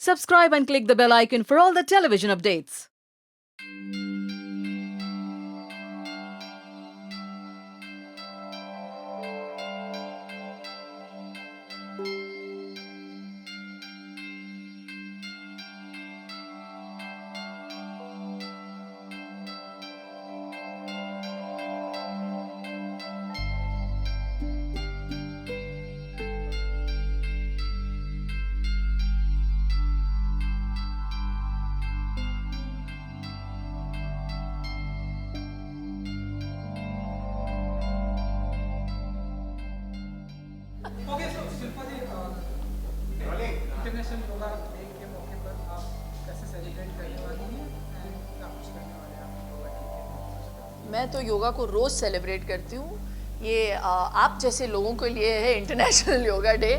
Subscribe and click the bell icon for all the television updates. Okay so Shilpa ji International Yoga Day के मौके पर आप कैसे सेलिब्रेट करने वाली हैं एंड क्या कुछ करने वाले हैं आप योगा डे के? मैं तो योगा को रोज़ सेलिब्रेट करती हूँ। ये आप जैसे लोगों के लिए है इंटरनेशनल योगा डे।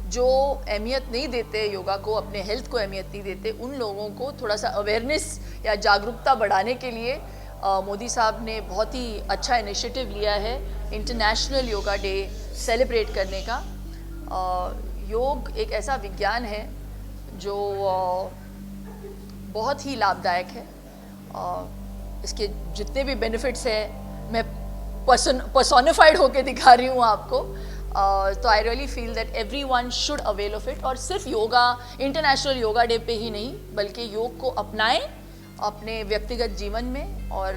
जो अहमियत नहीं देते योगा को, अपने हेल्थ को अहमियत नहीं देते, उन लोगों को थोड़ा सा अवेयरनेस या जागरूकता बढ़ाने के लिए मोदी साहब ने बहुत ही अच्छा इनिशिएटिव लिया है इंटरनेशनल योगा डे सेलिब्रेट करने का। योग एक ऐसा विज्ञान है जो बहुत ही लाभदायक है। इसके जितने भी बेनिफिट्स हैं मैं पर्सोनिफाइड होके दिखा रही हूँ आपको। तो आई really feel that everyone should avail of it. और सिर्फ योगा इंटरनेशनल योगा डे पे ही नहीं, बल्कि योग को अपनाएं अपने व्यक्तिगत जीवन में और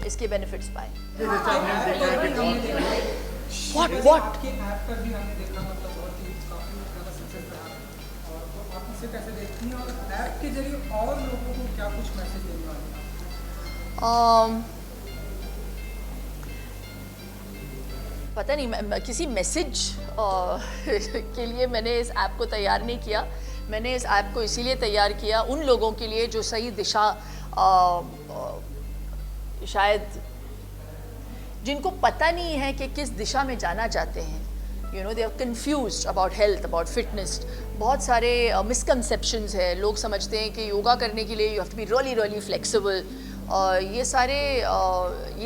इसके बेनिफिट्स पाएं। What? आपके ऐप पर भी हमने देखा, मतलब बहुत ही काफी ज़्यादा सक्सेस रहा और तो आप इसे कैसे देखती हैं और ऐप के जरिए और लोगों को क्या कुछ मैसेज देने वाले हैं आप? पता नहीं, मैं किसी मैसेज के लिए मैंने इस ऐप को तैयार नहीं किया। मैंने इस ऐप को इसीलिए तैयार किया उन लोगों के लिए जो सही दिशा शायद जिनको पता नहीं है कि किस दिशा में जाना चाहते हैं। You know, they are confused about health, about fitness. बहुत सारे मिसकंसेप्शंस है। लोग समझते हैं कि योगा करने के लिए you have to be really really flexible. ये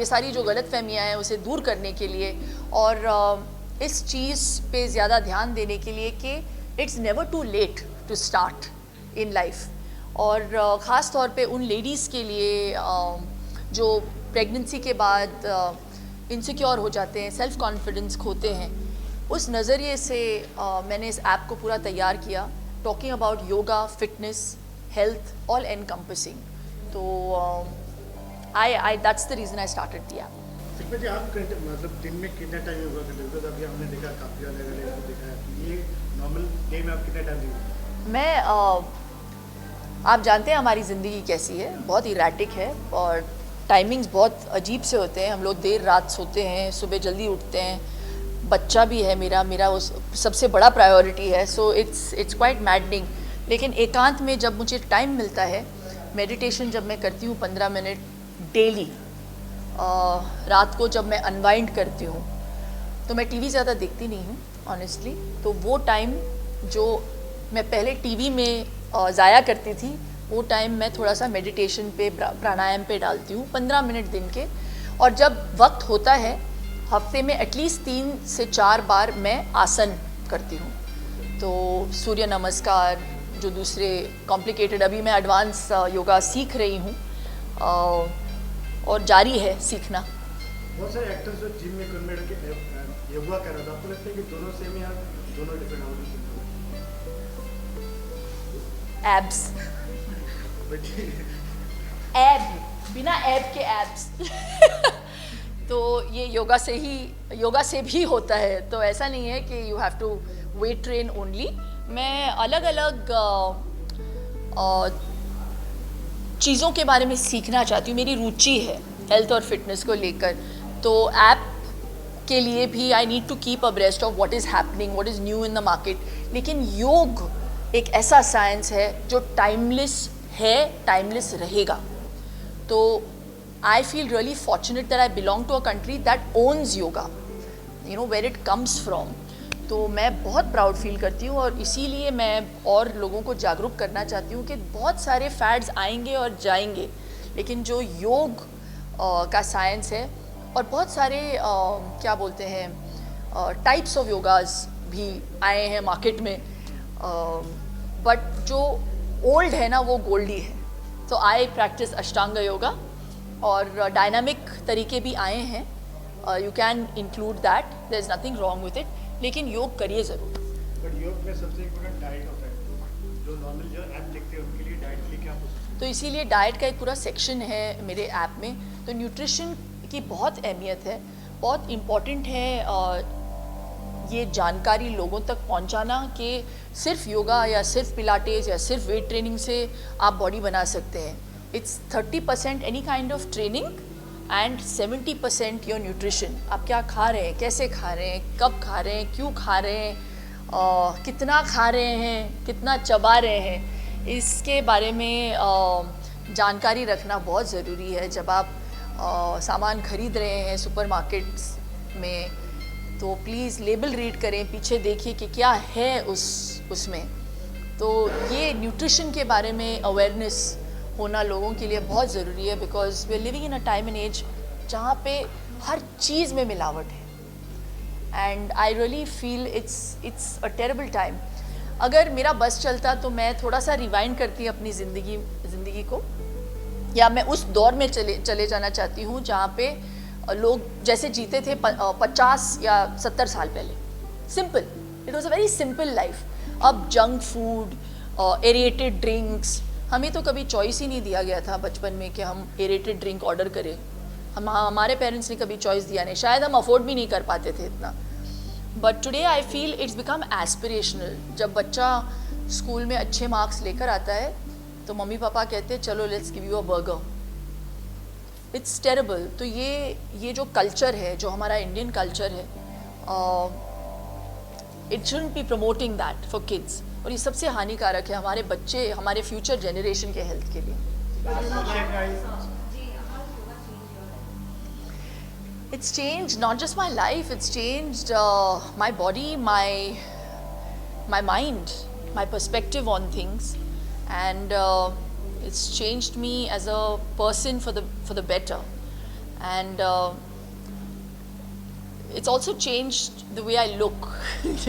सारी जो गलतफहमियां हैं उसे दूर करने के लिए और इस चीज़ पे ज़्यादा ध्यान देने के लिए कि it's never too late to start in life. और ख़ास तौर पे उन लेडीज़ के लिए जो प्रेगनेंसी के बाद इनसिक्योर हो जाते हैं, सेल्फ कॉन्फिडेंस खोते हैं, उस नज़रिए से मैंने इस ऐप को पूरा तैयार किया, talking about yoga, fitness, health, all encompassing. तो I that's the reason I started the app. Shilpa ji, आप मतलब दिन में कितना टाइम योगा करते हो? बिकॉज अभी हमने देखा काफ़ी अलग अलग देखा है, ये नॉर्मल डे में आप कितना टाइम देते? मैं आप जानते हैं हमारी ज़िंदगी कैसी है, बहुत इरेटिक है और टाइमिंग्स बहुत अजीब से होते हैं। हम लोग देर रात सोते हैं, सुबह जल्दी उठते हैं। बच्चा भी है मेरा उस सबसे बड़ा प्रायोरिटी है। So it's quite maddening. लेकिन एकांत में जब मुझे टाइम मिलता है, मेडिटेशन जब मैं करती हूँ 15 मिनट डेली, रात को जब मैं अनवाइंड करती हूँ, तो मैं टीवी ज़्यादा देखती नहीं हूँ ऑनेस्टली। तो वो टाइम जो मैं पहले टीवी में ज़ाया करती थी, वो टाइम मैं थोड़ा सा मेडिटेशन पे, प्राणायाम पे डालती हूँ 15 मिनट दिन के। और जब वक्त होता है हफ्ते में एटलीस्ट 3 से 4 बार मैं आसन करती हूँ। तो सूर्य नमस्कार, जो दूसरे कॉम्प्लिकेटेड, अभी मैं एडवांस योगा सीख रही हूँ और जारी है सीखना। बहुत सारे एक्टर्स जो जिम में कन्वर्ट के योगा कर रहे थे, आपको लगता है कि दोनों सेम या दोनों डिफरेंट होंगे? एब्स, एब, बिना एब के एब्स तो ये योगा से भी होता है। तो ऐसा नहीं है कि you have to weight train only. मैं अलग अलग चीज़ों के बारे में सीखना चाहती हूँ। मेरी रुचि है हेल्थ और फिटनेस को लेकर। तो ऐप के लिए भी I need to keep abreast of what is happening, what is new in the market. लेकिन योग एक ऐसा साइंस है जो टाइमलेस है, टाइमलेस रहेगा। तो I feel really fortunate that I belong to a country that owns yoga, you know, where it comes from. तो मैं बहुत प्राउड फील करती हूँ और इसीलिए मैं और लोगों को जागरूक करना चाहती हूँ कि बहुत सारे फैड्स आएंगे और जाएंगे, लेकिन जो योग का साइंस है, और बहुत सारे क्या बोलते हैं टाइप्स ऑफ योगाज भी आए हैं मार्केट में, बट जो ओल्ड है ना वो गोल्ड ही है. तो आई प्रैक्टिस अष्टांग योगा और डायनामिक तरीके भी आए हैं. You can include that, there is nothing wrong with it, लेकिन योग करिए ज़रूर. बट योग में सबसे इम्पोर्टेंट डाइट होता है. जो नॉर्मल जो ऐप देखते हैं उनके लिए डाइट के लिए क्या तो इसीलिए डाइट का एक पूरा सेक्शन है मेरे ऐप में. तो न्यूट्रिशन की बहुत अहमियत है, बहुत इम्पॉर्टेंट है ये जानकारी लोगों तक पहुंचाना कि सिर्फ योगा या सिर्फ पिलाटेस या सिर्फ वेट ट्रेनिंग से आप बॉडी बना सकते हैं. It's 30% any kind of training and 70% your nutrition. आप क्या खा रहे हैं, कैसे खा रहे हैं, कब खा रहे हैं, क्यों खा रहे हैं, कितना खा रहे हैं, कितना चबा रहे हैं, इसके बारे में जानकारी रखना बहुत ज़रूरी है. जब आप सामान खरीद रहे हैं सुपरमार्केट्स में तो प्लीज़ लेबल रीड करें, पीछे देखिए कि क्या है उसमें. तो ये न्यूट्रिशन के बारे में अवेयरनेस होना लोगों के लिए बहुत ज़रूरी है, because we are living in a time and age जहाँ पे हर चीज़ में मिलावट है. And I really feel it's a terrible time. अगर मेरा बस चलता तो मैं थोड़ा सा रिवाइंड करती अपनी ज़िंदगी को, या मैं उस दौर में चले जाना चाहती हूँ जहाँ पे लोग जैसे जीते थे 50 या 70 साल पहले. Simple, it was a very simple life. अब जंक फूड, एरेटेड ड्रिंक्स, हमें तो कभी चॉइस ही नहीं दिया गया था बचपन में कि हम एरेटेड ड्रिंक ऑर्डर करें. हमारे पेरेंट्स ने कभी चॉइस दिया नहीं, शायद हम अफोर्ड भी नहीं कर पाते थे इतना. But today I feel it's become aspirational. जब बच्चा स्कूल में अच्छे मार्क्स लेकर आता है तो मम्मी पापा कहते हैं चलो let's give you a burger. It's terrible. तो ये जो कल्चर है, जो हमारा इंडियन कल्चर है, it shouldn't be promoting that for kids. और ये सबसे हानिकारक है हमारे बच्चे, हमारे फ्यूचर जनरेशन के हेल्थ के लिए. It's changed not just my life, it's changed my body, my mind, my perspective on things, and it's changed me as a person for the better. And it's also changed the way I look,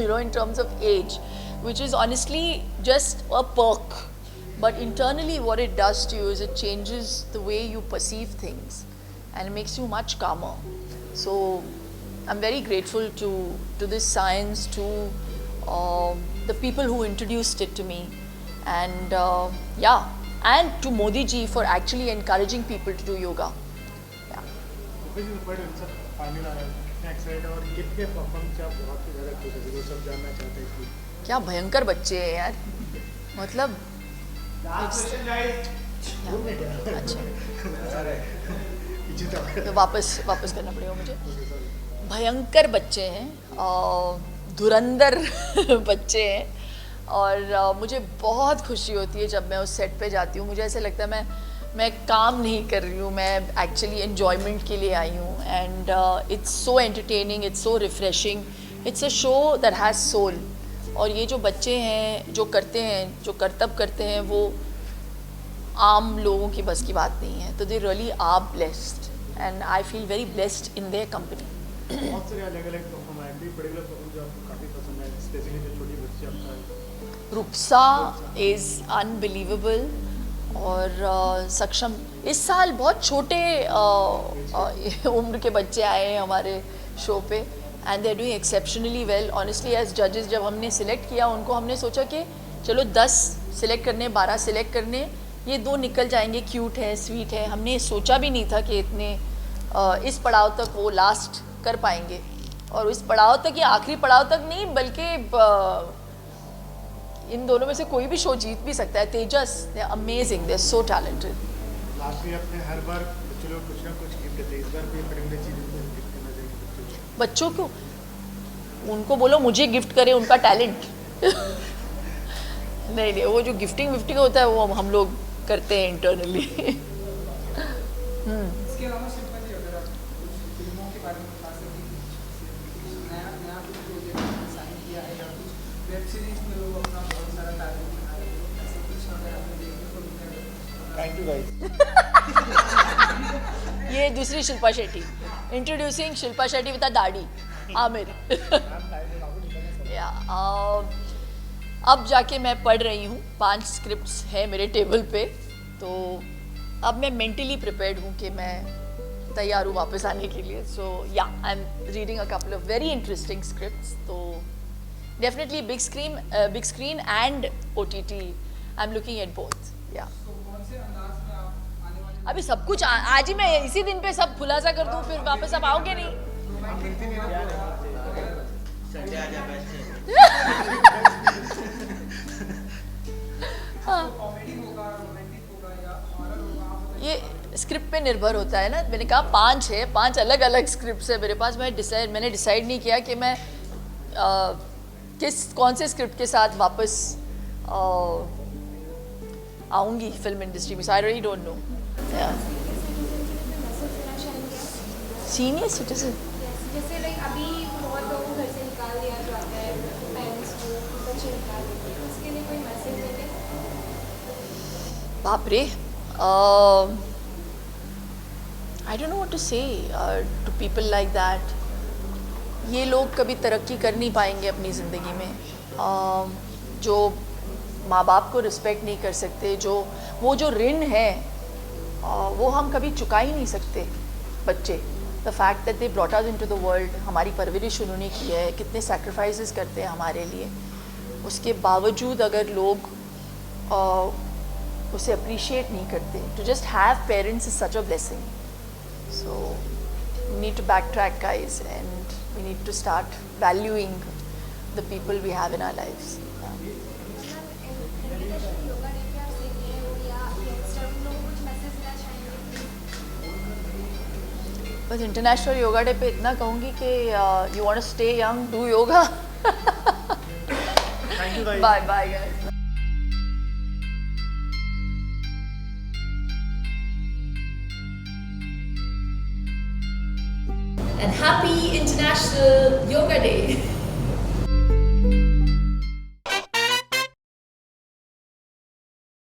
in terms of age, which is honestly just a perk. But internally what it does to you is it changes the way you perceive things and it makes you much calmer. So I'm very grateful to this science, to the people who introduced it to me, and and to Modi ji for actually encouraging people to do yoga. क्या भयंकर बच्चे हैं यार, मतलब अच्छा तो वापस करना पड़ेगा मुझे. भयंकर बच्चे हैं, धुरंधर बच्चे हैं, और मुझे बहुत खुशी होती है जब मैं उस सेट पे जाती हूँ. मुझे ऐसे लगता है मैं काम नहीं कर रही हूँ, मैं एक्चुअली एन्जॉयमेंट के लिए आई हूँ. And it's so entertaining, it's so refreshing, it's a show that has soul. और ये जो बच्चे हैं जो करते हैं, जो करतब करते हैं, वो आम लोगों की बस की बात नहीं है. तो they really are blessed and I feel very blessed in their company. बहुत सारे अलग-अलग परफॉर्म आए, भी पर्टिकुलर परफॉर्म जो आपको काफ़ी पसंद है, स्पेशली जो छोटी बच्ची आपका रूपसा इज़ अनबिलीवेबल. और सक्षम, इस साल बहुत छोटे उम्र के बच्चे आए हैं हमारे शो पे, and they are doing exceptionally well. Honestly as जजेस जब हमने सिलेक्ट किया उनको, हमने सोचा कि चलो 10 सिलेक्ट करने, 12 सिलेक्ट करने, ये 2 निकल जाएंगे, क्यूट है, स्वीट है. हमने सोचा भी नहीं था कि इतने इस पड़ाव तक वो लास्ट कर पाएंगे. और इस पड़ाव तक या आखिरी पड़ाव तक नहीं, बल्कि इन दोनों में से कोई भी शो जीत भी सकता है. Tejas, they are amazing, they are so talented. Last में अपने हर बार बच्चों लोग कुछ ना कुछ गिफ्ट देते हैं, इस बार भी पर्टिकुलर चीज़ गिफ्ट करना चाहिए बच्चों को. उनको बोलो मुझे गिफ्ट करे उनका टैलेंट. नहीं, वो जो गिफ्टिंग होता है वो हम लोग करते हैं इंटरनली. इसके अलावा शिल्पा जी, अगर आप कुछ फिल्मों के बारे में बता सकें, नया कुछ प्रोजेक्ट साइन किया है, या कुछ वेब सीरीज में लोग अपना बहुत सारा टैलेंट दिखा रहे हैं, ऐसे कुछ अगर आपने देखने को मिला है. Thank you guys. ये दूसरी Shilpa Shetty, introducing Shilpa Shetty with a दाढ़ी, आमिर. अब जाके मैं पढ़ रही हूँ, 5 स्क्रिप्ट्स हैं मेरे टेबल पे, तो अब मैं मेंटली प्रिपेयर्ड हूँ कि मैं तैयार हूँ वापस आने के लिए. So yeah I am reading a couple of very interesting scripts. तो definitely big screen and OTT, I am looking at both. या तो कौन से अंदाज में आप आने वाले अभी सब कुछ आज ही मैं इसी दिन पे सब खुलासा कर दूँ, फिर वापस आप आओगे नहीं. कॉमेडी होगा, रोमांटिक होगा या हॉरर होगा, आप बताइए. ये स्क्रिप्ट पे निर्भर होता है ना. मैंने कहा 5 है, 5 अलग अलग स्क्रिप्ट्स है मेरे पास. मैंने डिसाइड नहीं किया कि मैं कौन से स्क्रिप्ट के साथ वापस आऊँगी फिल्म इंडस्ट्री में. I really don't know. Senior citizen जैसे लाइक अभी बहुत लोगों को घर से निकाल दिया जाता है, पेरेंट्स को बच्चे निकाल देते हैं, उसके लिए कोई मैसेज देते हैं? बाप रे. I don't know what to say to people like that. ये लोग कभी तरक्की कर नहीं पाएंगे अपनी ज़िंदगी में. जो माँ बाप को रिस्पेक्ट नहीं कर सकते, वो जो ऋण है वो हम कभी चुका ही नहीं सकते. बच्चे, the fact that they brought us into the world, हमारी परवरिश उन्होंने की है, कितने सैक्रिफाइसेस करते हैं हमारे लिए. उसके बावजूद अगर लोग उसे अप्रिशिएट नहीं करते, to just have parents is such a blessing. So we need to back track guys and we need to start valuing the people we have in our lives. International Yoga Day पे आप सीखे हैं वो या youngster उन लोगों को कुछ मैसेज देना चाहेंगे? बस इंटरनेशनल योगा डे पे इतना कहूँगी कि you want to stay young, do yoga. Thank you guys. Bye bye guys. And happy International Yoga Day.